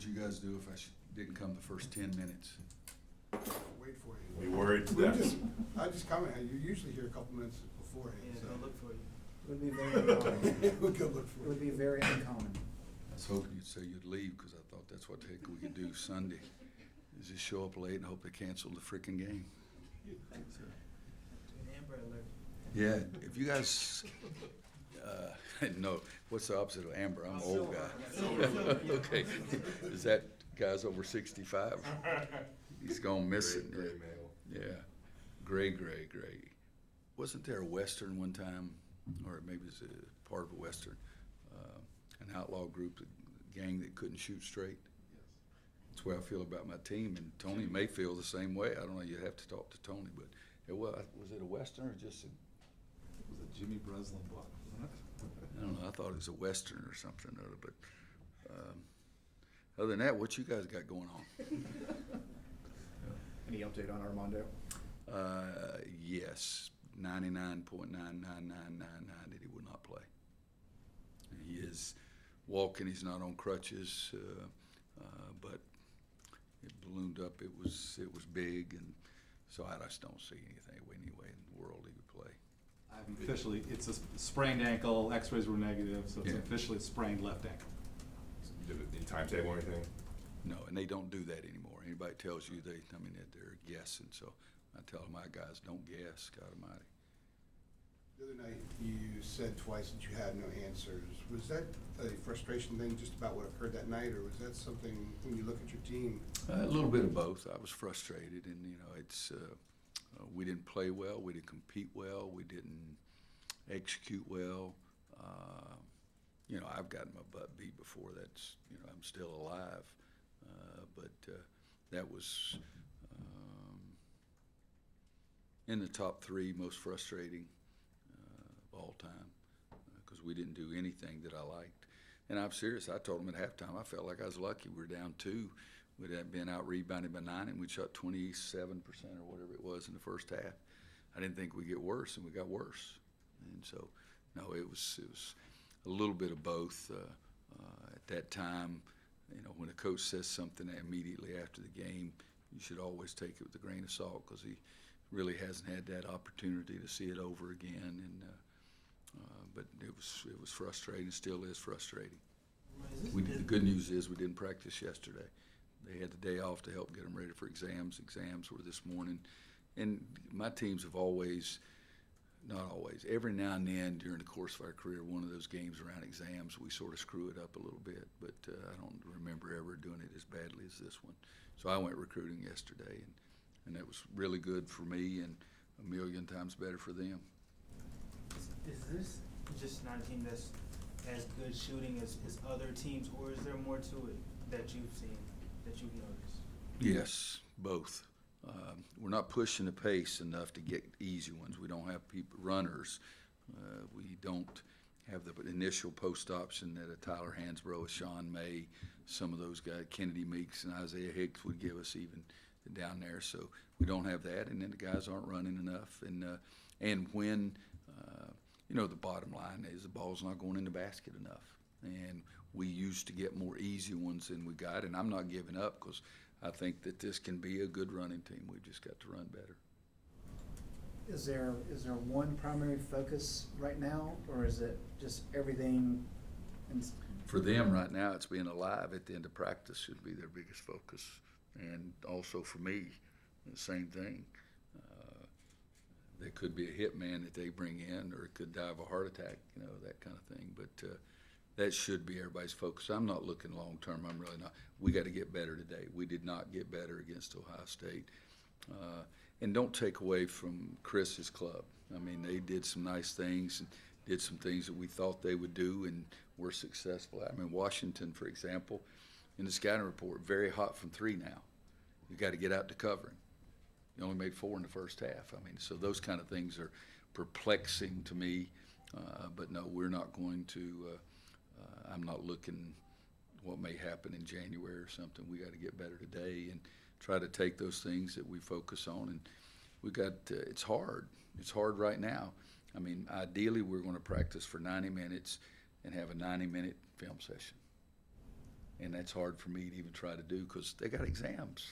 would you guys do if I didn't come the first 10 minutes? Wait for you. We worried to We death. I just commented, you're usually here a couple minutes beforehand, Yeah, so. they'll look for you. It would be very uncommon. We'll go look It for would be you. very uncommon. I was hoping you'd say you'd leave because I thought that's what the heck we could do Sunday, is just show up late and hope they cancel the frickin' game. So, An Amber Alert. yeah, if you guys, no, what's the opposite of amber? I'm an old guy. Okay, is that guy's over 65? He's gone missing. Gray Yeah. male. Yeah, gray. Wasn't there a Western one time, or maybe it's a part of a Western, an outlaw group, a gang that couldn't shoot straight? That's the way I feel about my team, and Tony may feel the same way. I don't know, you'd have to talk to Tony, but was it a Western or just It was a Jimmy Breslin book, wasn't it? I don't know, I thought it was a Western or something or other, but other than that, what you guys got going on? Any update on Armando? Yes, 99.99999 that he would not play. He is walking, he's not on crutches, but it ballooned up, it was big, and so I just don't see anything anyway in the world he would play. Officially, it's a sprained ankle, x-rays were negative, so it's Yeah. officially sprained left ankle. Did it in timetable or anything? No, and they don't do that anymore. Anybody tells you they're guessing, so I tell my guys, don't guess, God almighty. The other night, you said twice that you had no answers. Was that a frustration thing just about what occurred that night, or was that something, when you look at your team? A little bit of both. I was frustrated, and it's we didn't play well, we didn't compete well, we didn't execute well. I've gotten my butt beat before. That's I'm still alive, but that was in the top 3 most frustrating of all time because we didn't do anything that I liked. And I'm serious. I told them at halftime I felt like I was lucky. We were down 2. We'd have been out rebounded by 9, and we shot 27% or whatever it was in the first half. I didn't think we'd get worse, and we got worse. And so, no, it was a little bit of both. At that time, when a coach says something immediately after the game, you should always take it with a grain of salt because he really hasn't had that opportunity to see it over again. And but it was frustrating. Still is frustrating. The good news is we didn't practice yesterday. They had the day off to help get them ready for exams. Exams were this morning. And my teams have always, not always, every now and then during the course of our career, one of those games around exams, we sort of screw it up a little bit. But I don't remember ever doing it as badly as this one. So I went recruiting yesterday, and that was really good for me and a million times better for them. Is this just not a team that's as good shooting as other teams, or is there more to it that you've seen, that you've noticed? Yes, both. We're not pushing the pace enough to get easy ones. We don't have runners. We don't have the initial post option that a Tyler Hansbrough, a Sean May, some of those guys, Kennedy Meeks and Isaiah Hicks would give us even down there. So we don't have that, and then the guys aren't running enough. And when the bottom line is the ball's not going in the basket enough. And we used to get more easy ones than we got, and I'm not giving up because I think that this can be a good running team. We've just got to run better. Is there one primary focus right now, or is it just everything? For them right now, it's being alive at the end of practice should be their biggest focus. And also for me, the same thing. There could be a hit man that they bring in, or it could die of a heart attack, that kind of thing. But that should be everybody's focus. I'm not looking long term. I'm really not. We got to get better today. We did not get better against Ohio State. And don't take away from Chris's club. I mean, they did some nice things and did some things that we thought they would do and were successful at. I mean, Washington, for example, in the scouting report, very hot from 3 now. You got to get out to covering. You only made 4 in the first half. I mean, so those kind of things are perplexing to me. But no, we're not going to. I'm not looking what may happen in January or something. We got to get better today and try to take those things that we focus on. And we got. It's hard. It's hard right now. I mean, ideally, we're going to practice for 90 minutes and have a 90-minute film session. And that's hard for me to even try to do because they got exams.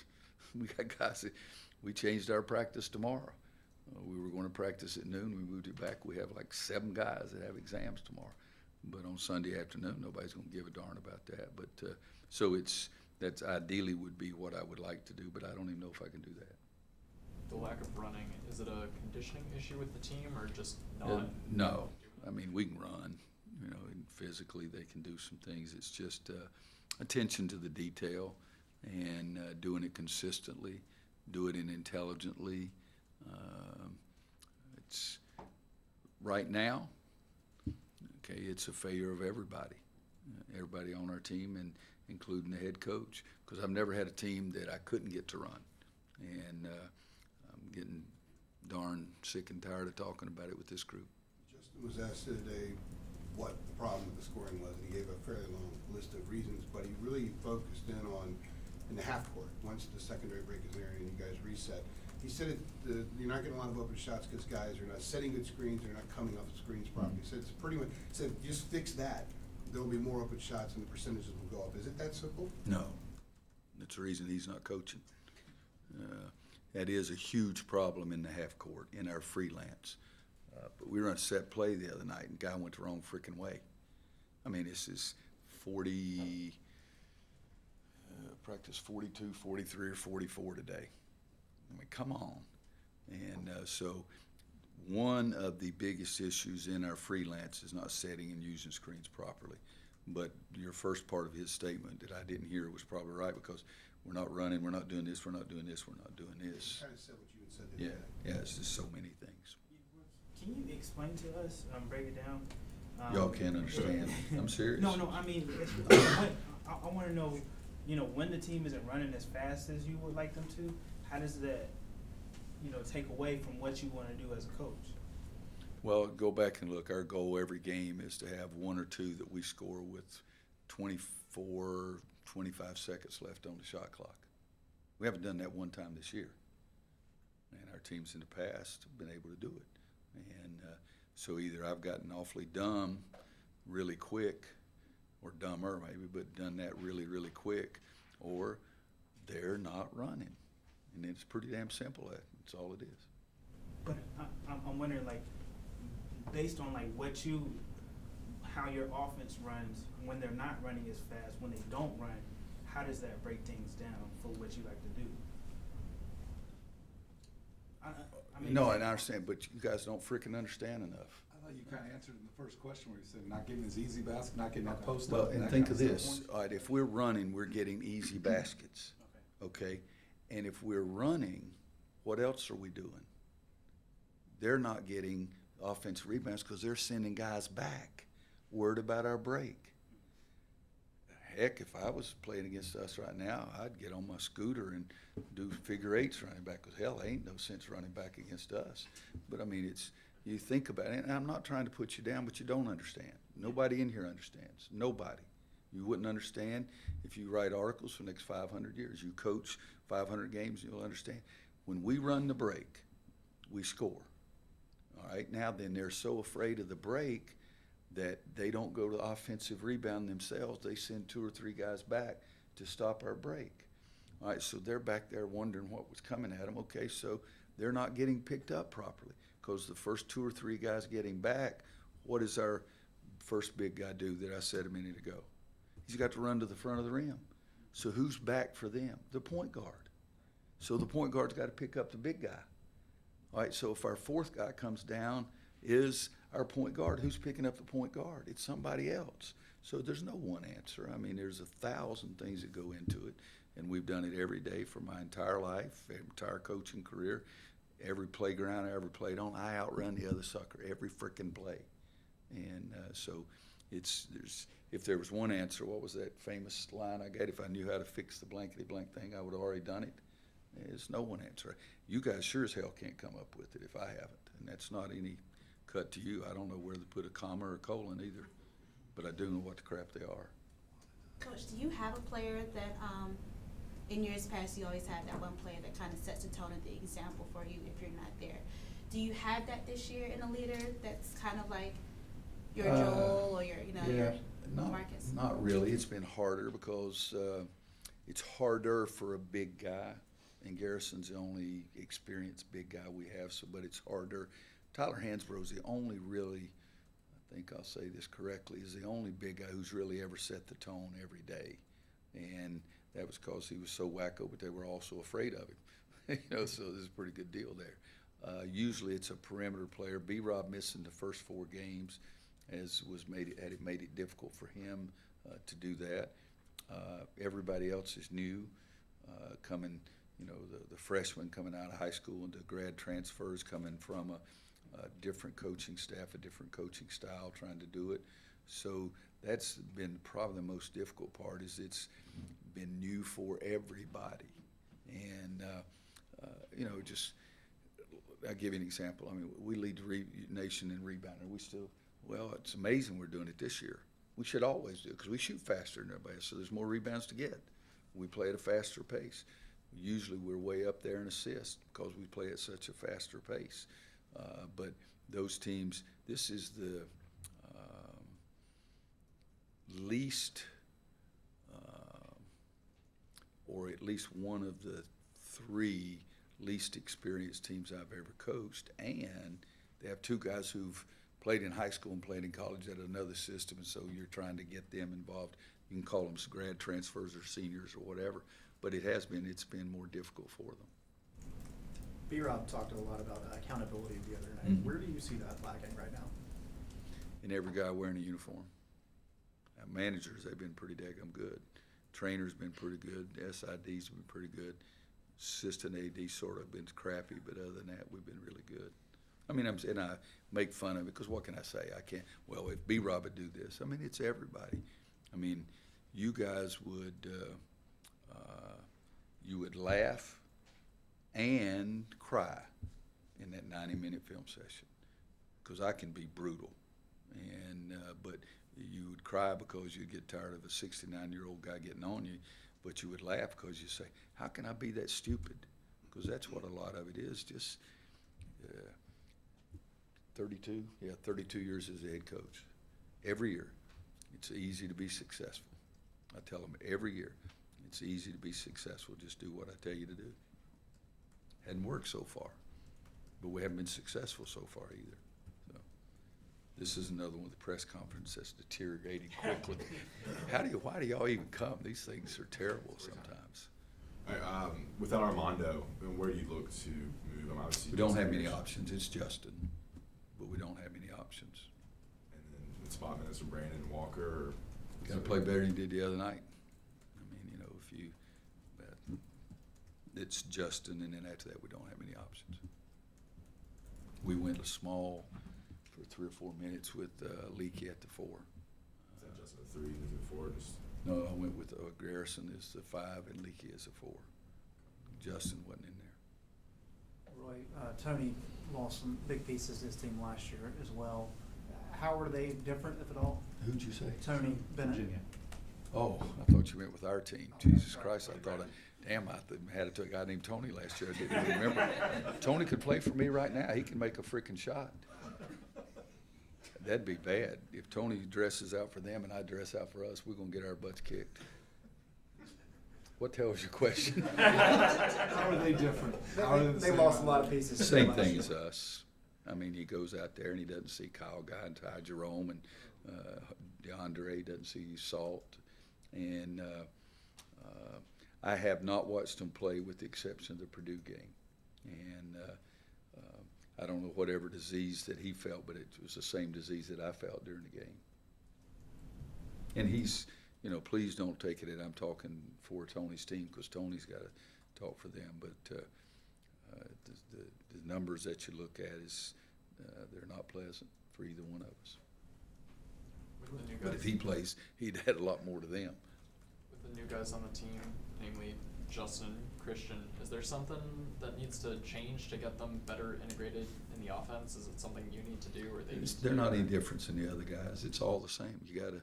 We got guys that, we changed our practice tomorrow. We were going to practice at noon. We moved it back. We have like 7 guys that have exams tomorrow. But on Sunday afternoon, nobody's going to give a darn about that. But so that's ideally would be what I would like to do, but I don't even know if I can do that. The lack of running, is it a conditioning issue with the team or just not? No, I mean, we can run, and physically they can do some things. It's just attention to the detail and doing it consistently, doing it intelligently. It's right now, okay, it's a failure of everybody on our team, and including the head coach, because I've never had a team that I couldn't get to run. And I'm getting darn sick and tired of talking about it with this group. Justin was asked today what the problem with the scoring was, and he gave a fairly long list of reasons, but he really focused in the half court, once the secondary break is there and you guys reset. He said you're not getting a lot of open shots because guys are not setting good screens, they're not coming off the screens properly. He said it's pretty much, just fix that, there'll be more open shots and the percentages will go up. Is it that simple? No. That's the reason he's not coaching. That is a huge problem in the half court, in our freelance. But we were on set play the other night, and the guy went the wrong freaking way. I mean, this is 40, practice 42, 43, or 44 today. I mean, come on. And so one of the biggest issues in our freelance is not setting and using screens properly. But your first part of his statement that I didn't hear was probably right, because we're not running, we're not doing this, we're not doing this, we're not doing this. Kind of said what you had said the other day. Yeah, it's just so many things. Can you explain to us, break it down? Y'all can't understand. I'm serious. No, I mean, I want to know, when the team isn't running as fast as you would like them to, how does that, take away from what you want to do as a coach? Well, go back and look. Our goal every game is to have 1 or 2 that we score with 24, 25 seconds left on the shot clock. We haven't done that one time this year. And our teams in the past have been able to do it. And so either I've gotten awfully dumb really quick, or dumber maybe, but done that really, really quick, or they're not running. And it's pretty damn simple. That's all it is. But I'm wondering, based on how your offense runs when they're not running as fast, when they don't run, how does that break things down for what you like to do? I mean, No, I understand, but you guys don't freaking understand enough. I thought you kind of answered in the first question where you said not getting his easy basket, not getting that post Well, up. and that think kind of stuff. this, all right, if we're running, we're getting easy baskets, okay? And if we're running, what else are we doing? They're not getting offensive rebounds because they're sending guys back, worried about our break. Heck, if I was playing against us right now, I'd get on my scooter and do figure eights running back, because hell, ain't no sense running back against us. But I mean, you think about it, and I'm not trying to put you down, but you don't understand. Nobody in here understands. Nobody. You wouldn't understand if you write articles for the next 500 years. You coach 500 games, you'll understand. When we run the break, we score. All right, now then they're so afraid of the break that they don't go to offensive rebound themselves. They send 2 or 3 guys back to stop our break. All right, so they're back there wondering what was coming at them. Okay, so they're not getting picked up properly, because the first 2 or 3 guys getting back, what does our first big guy do that I said a minute ago? He's got to run to the front of the rim. So who's back for them? The point guard. So the point guard's got to pick up the big guy. All right, so if our 4th guy comes down, is our point guard. Who's picking up the point guard? It's somebody else. So there's no one answer. I mean, there's 1,000 things that go into it, and we've done it every day for my entire life, entire coaching career. Every playground I ever played on, I outrun the other sucker every frickin' play. And so if there was one answer, what was that famous line I got? If I knew how to fix the blankety blank thing, I would have already done it. There's no one answer. You guys sure as hell can't come up with it if I haven't, and that's not any cut to you. I don't know where to put a comma or a colon either, but I do know what the crap they are. Coach, do you have a player that, in years past, you always had that one player that kind of sets the tone and the example for you if you're not there? Do you have that this year in a leader that's kind of like your Joel or your, Yeah. Marcus? Not really. It's been harder because it's harder for a big guy, and Garrison's the only experienced big guy we have. So, but it's harder. Tyler Hansborough's the only really, I think I'll say this correctly, is the only big guy who's really ever set the tone every day, and that was because he was so wacko, but they were also afraid of him. So there's a pretty good deal there. Usually it's a perimeter player. B-Rob missing the first 4 games had it made it difficult for him to do that. Everybody else is new, coming, the freshmen coming out of high school and the grad transfers coming from a different coaching staff, a different coaching style, trying to do it. So that's been probably the most difficult part. Is it's been new for everybody, and just I'll give you an example. I mean, we lead the nation in rebounding. It's amazing we're doing it this year. We should always do it because we shoot faster than everybody, so there's more rebounds to get. We play at a faster pace. Usually we're way up there in assists because we play at such a faster pace. But those teams, this is the least, or at least one of the 3 least experienced teams I've ever coached, and they have 2 guys who've played in high school and played in college at another system, and so you're trying to get them involved. You can call them grad transfers or seniors or whatever, but it's been more difficult for them. B-Rob talked a lot about accountability the other night. Mhm. Where do you see that lacking right now? And every guy wearing a uniform. Managers, they've been pretty daggum good. Trainers been pretty good. SIDs have been pretty good. Assistant AD sort of been crappy, but other than that, we've been really good. I mean, and I make fun of it because what can I say? I can't. Well, if B-Rob would do this, I mean, it's everybody. I mean, you guys would laugh and cry in that 90-minute film session because I can be brutal, and but you would cry because you'd get tired of a 69-year-old guy getting on you, but you would laugh because you say, how can I be that stupid? Because that's what a lot of it is, just 32 years as a head coach. Every year, it's easy to be successful. I tell them every year, it's easy to be successful. Just do what I tell you to do. Hadn't worked so far, but we haven't been successful so far either. So this is another one of the press conferences that's deteriorating quickly. Why do y'all even come? These things are terrible sometimes. All right, without Armando, then where do you look to move him? Obviously, We don't have many options. It's Justin, but we don't have any options. And then with spot minutes of Brandon Walker. Got to play better than he did the other night. I mean, it's Justin, and then after that, we don't have any options. We went small for 3 or 4 minutes with Leakey at the 4. Is that just a 3, is it 4? Just No, I went with Garrison as the 5 and Leakey as the 4. Justin wasn't in there. Roy, Tony lost some big pieces to his team last year as well. How are they different, if at all? Who'd you say? Tony Bennett. Virginia. Oh, I thought you meant with our team. Jesus Christ, I thought, I had it to a guy named Tony last year. I didn't even remember. Tony could play for me right now. He can make a freaking shot. That'd be bad. If Tony dresses out for them and I dress out for us, we're going to get our butts kicked. What the hell was your question? How are they different? They lost a lot of pieces. Same last thing year. as us. I mean, he goes out there and he doesn't see Kyle Guy and Ty Jerome and DeAndre, he doesn't see Salt. And I have not watched him play with the exception of the Purdue game. And I don't know whatever disease that he felt, but it was the same disease that I felt during the game. And he's, please don't take it that I'm talking for Tony's team because Tony's got to talk for them. But the numbers that you look at is they're not pleasant for either one of us. With the new But guys, if he plays, he'd add a lot more to them. with the new guys on the team, namely Justin, Christian, is there something that needs to change to get them better integrated in the offense? Is it something you need to do, or they? They're not any different than the other guys. It's all the same. You got to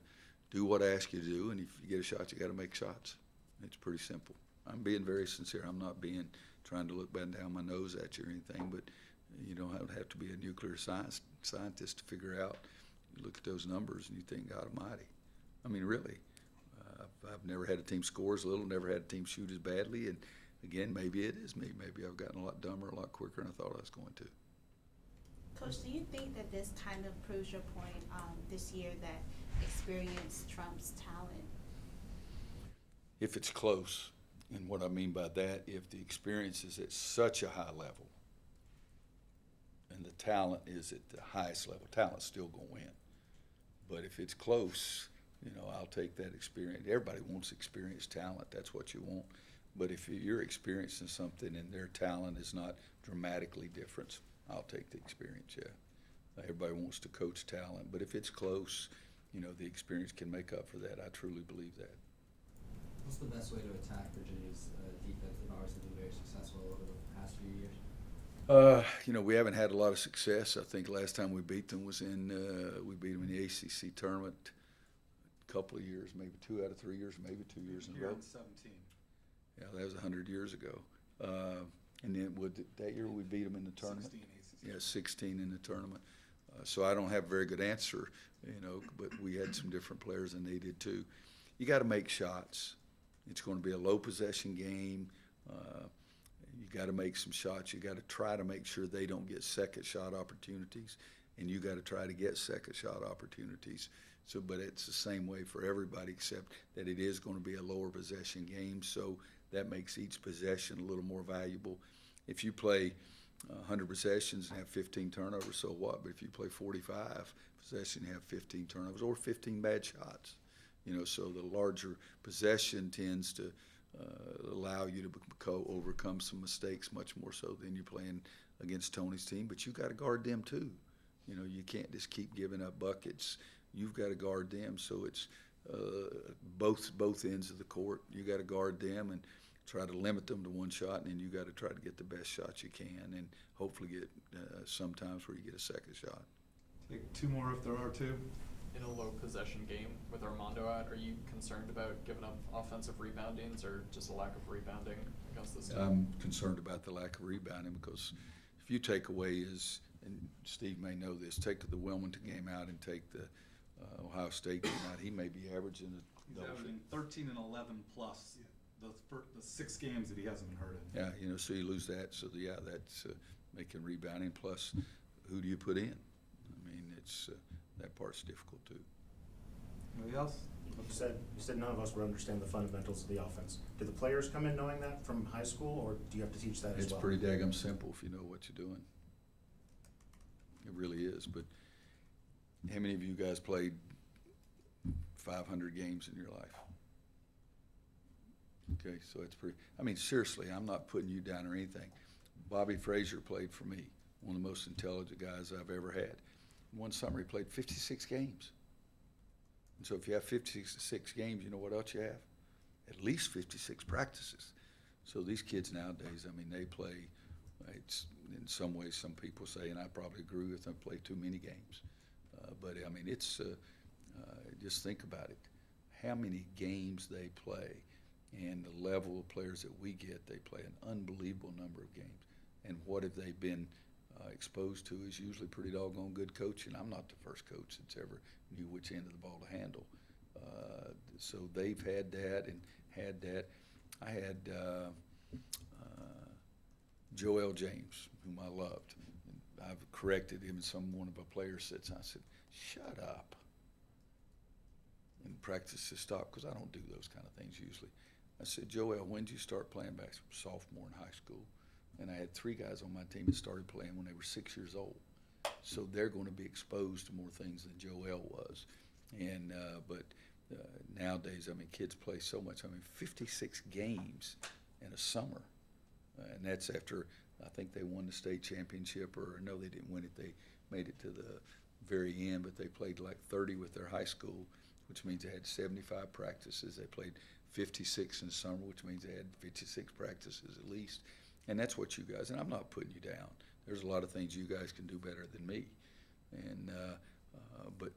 do what I ask you to do, and if you get a shot, you got to make shots. It's pretty simple. I'm being very sincere. I'm not trying to look bend down my nose at you or anything, but you don't have to be a nuclear scientist to figure out. You look at those numbers and you think, God Almighty. I mean, really. I've never had a team score as little, never had a team shoot as badly, and again, maybe it is me. Maybe I've gotten a lot dumber, a lot quicker than I thought I was going to. Coach, do you think that this kind of proves your point this year that experience trumps talent? If it's close, and what I mean by that, if the experience is at such a high level and the talent is at the highest level, talent's still going to win. But if it's close, I'll take that experience. Everybody wants experienced talent. That's what you want. But if you're experiencing something and their talent is not dramatically different, I'll take the experience, yeah. Everybody wants to coach talent. But if it's close, the experience can make up for that. I truly believe that. What's the best way to attack Virginia's defense? They've obviously been very successful over the past few years. We haven't had a lot of success. I think last time we beat them was we beat them in the ACC tournament a couple of years, maybe 2 out of 3 years, maybe 2 years in a row. 17. Yeah, that was 100 years ago. And then that year we beat them in the tournament? 16 ACC. Yeah, 16 in the tournament. So I don't have a very good answer, but we had some different players and they did too. You got to make shots. It's going to be a low possession game. You got to make some shots. You got to try to make sure they don't get second shot opportunities, and you got to try to get second shot opportunities. So, but it's the same way for everybody, except that it is going to be a lower possession game. So that makes each possession a little more valuable. If you play 100 possessions and have 15 turnovers, so what? But if you play 45 possessions and have 15 turnovers or 15 bad shots, so the larger possession tends to allow you to overcome some mistakes much more so than you're playing against Tony's team. But you got to guard them too. You can't just keep giving up buckets. You've got to guard them. So it's both ends of the court. You got to guard them and try to limit them to one shot, and then you got to try to get the best shots you can, and hopefully get sometimes where you get a second shot. Take 2 more if there are 2. In a low possession game with Armando out, are you concerned about giving up offensive reboundings or just a lack of rebounding against this team? I'm concerned about the lack of rebounding because if you take away and Steve may know this, take the Wilmington game out and take the Ohio State game out, he may be averaging He's averaging 13 and 11 plus the 6 games that he hasn't been hurt in. Yeah, so you lose that. So that's making rebounding. Plus, who do you put in? I mean, it's that part's difficult too. Anybody else? You said none of us would understand the fundamentals of the offense. Do the players come in knowing that from high school, or do you have to teach that as It's well? pretty daggum simple if you know what you're doing. It really is. But how many of you guys played 500 games in your life? Okay, so it's pretty. I mean, seriously, I'm not putting you down or anything. Bobby Frazier played for me, one of the most intelligent guys I've ever had. One summer he played 56 games. And so if you have 56 games, you know what else you have? At least 56 practices. So these kids nowadays, I mean, they play, it's in some ways some people say, and I probably agree with them, play too many games. But I mean, it's, just think about it. How many games they play and the level of players that we get, they play an unbelievable number of games. And what have they been exposed to is usually pretty doggone good coaching. I'm not the first coach that's ever knew which end of the ball to handle. So they've had that and had that. I had Joel James, whom I loved. And I've corrected him, and one of our players said, I said, shut up. And practice to stop, because I don't do those kind of things usually. I said, Joel, when did you start playing basketball? Sophomore in high school. And I had 3 guys on my team that started playing when they were 6 years old. So they're going to be exposed to more things than Joel was. And but nowadays, I mean, kids play so much. I mean, 56 games in a summer. And that's after, I think they won the state championship, or no, they didn't win it. They made it to the very end, but they played like 30 with their high school, which means they had 75 practices. They played 56 in the summer, which means they had 56 practices at least. And that's what you guys, and I'm not putting you down. There's a lot of things you guys can do better than me. And but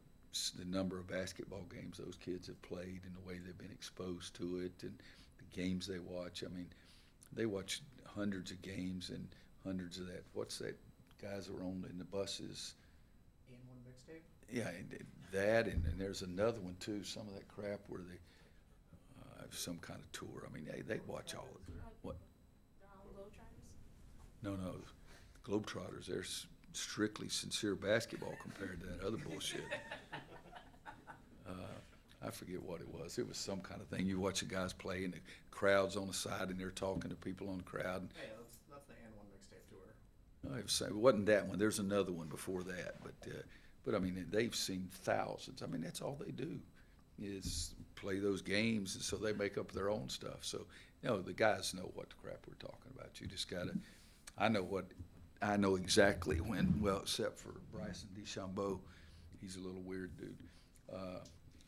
the number of basketball games those kids have played and the way they've been exposed to it and the games they watch. I mean, they watch hundreds of games and hundreds of that. What's that? Guys that were on in the buses. mixtape? Yeah, and that, and there's another one too, some of that crap where they, some kind of tour. I mean, they watch all of it. What? No, Globetrotters, they're strictly sincere basketball compared to that other bullshit. I forget what it was. It was some kind of thing. You watch the guys play and the crowd's on the side and they're talking to people on the crowd. Hey, that's the and one mixtape tour. It wasn't that one. There's another one before that. But I mean, they've seen thousands. I mean, that's all they do is play those games, and so they make up their own stuff. So, the guys know what the crap we're talking about. You just gotta. I know exactly when. Well, except for Bryson DeChambeau, he's a little weird dude,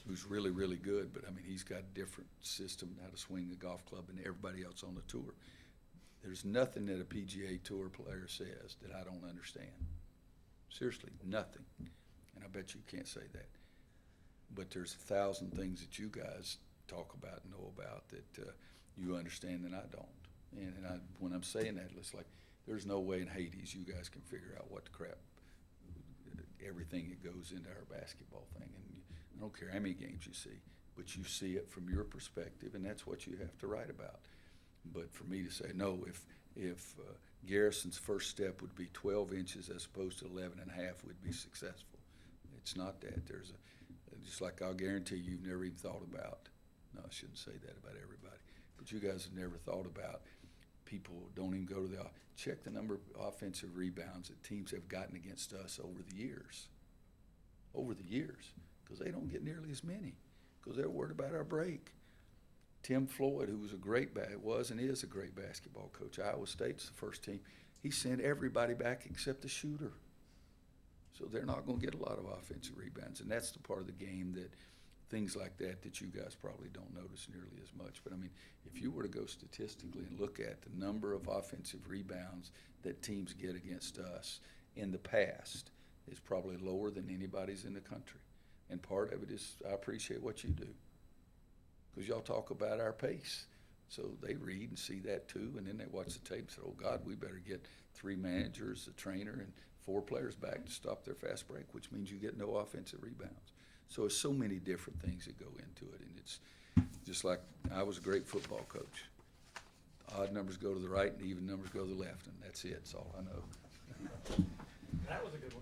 who's really, really good. But I mean, he's got a different system how to swing the golf club than everybody else on the tour. There's nothing that a PGA Tour player says that I don't understand. Seriously, nothing. And I bet you can't say that. But there's 1,000 things that you guys talk about and know about that you understand and I don't. And when I'm saying that, it's like there's no way in Hades you guys can figure out what the crap, everything that goes into our basketball thing. And I don't care how many games you see, but you see it from your perspective, and that's what you have to write about. But for me to say, no, if Garrison's first step would be 12 inches as opposed to 11 and a half, we'd be successful. It's not that. Just like I'll guarantee you've never even thought about, no, I shouldn't say that about everybody, but you guys have never thought about people don't even go to check the number of offensive rebounds that teams have gotten against us over the years, because they don't get nearly as many, because they're worried about our break. Tim Floyd, who was and is a great basketball coach, Iowa State's the first team, he sent everybody back except the shooter. So they're not going to get a lot of offensive rebounds, and that's the part of the game that things like that you guys probably don't notice nearly as much. But, I mean, if you were to go statistically and look at the number of offensive rebounds that teams get against us in the past, is probably lower than anybody's in the country. And part of it is I appreciate what you do, because y'all talk about our pace. So they read and see that too, and then they watch the tape and say, oh, God, we better get 3 managers, a trainer, and 4 players back to stop their fast break, which means you get no offensive rebounds. So there's so many different things that go into it, and it's just like I was a great football coach. Odd numbers go to the right and even numbers go to the left, and that's it. That's all I know. That was a good one.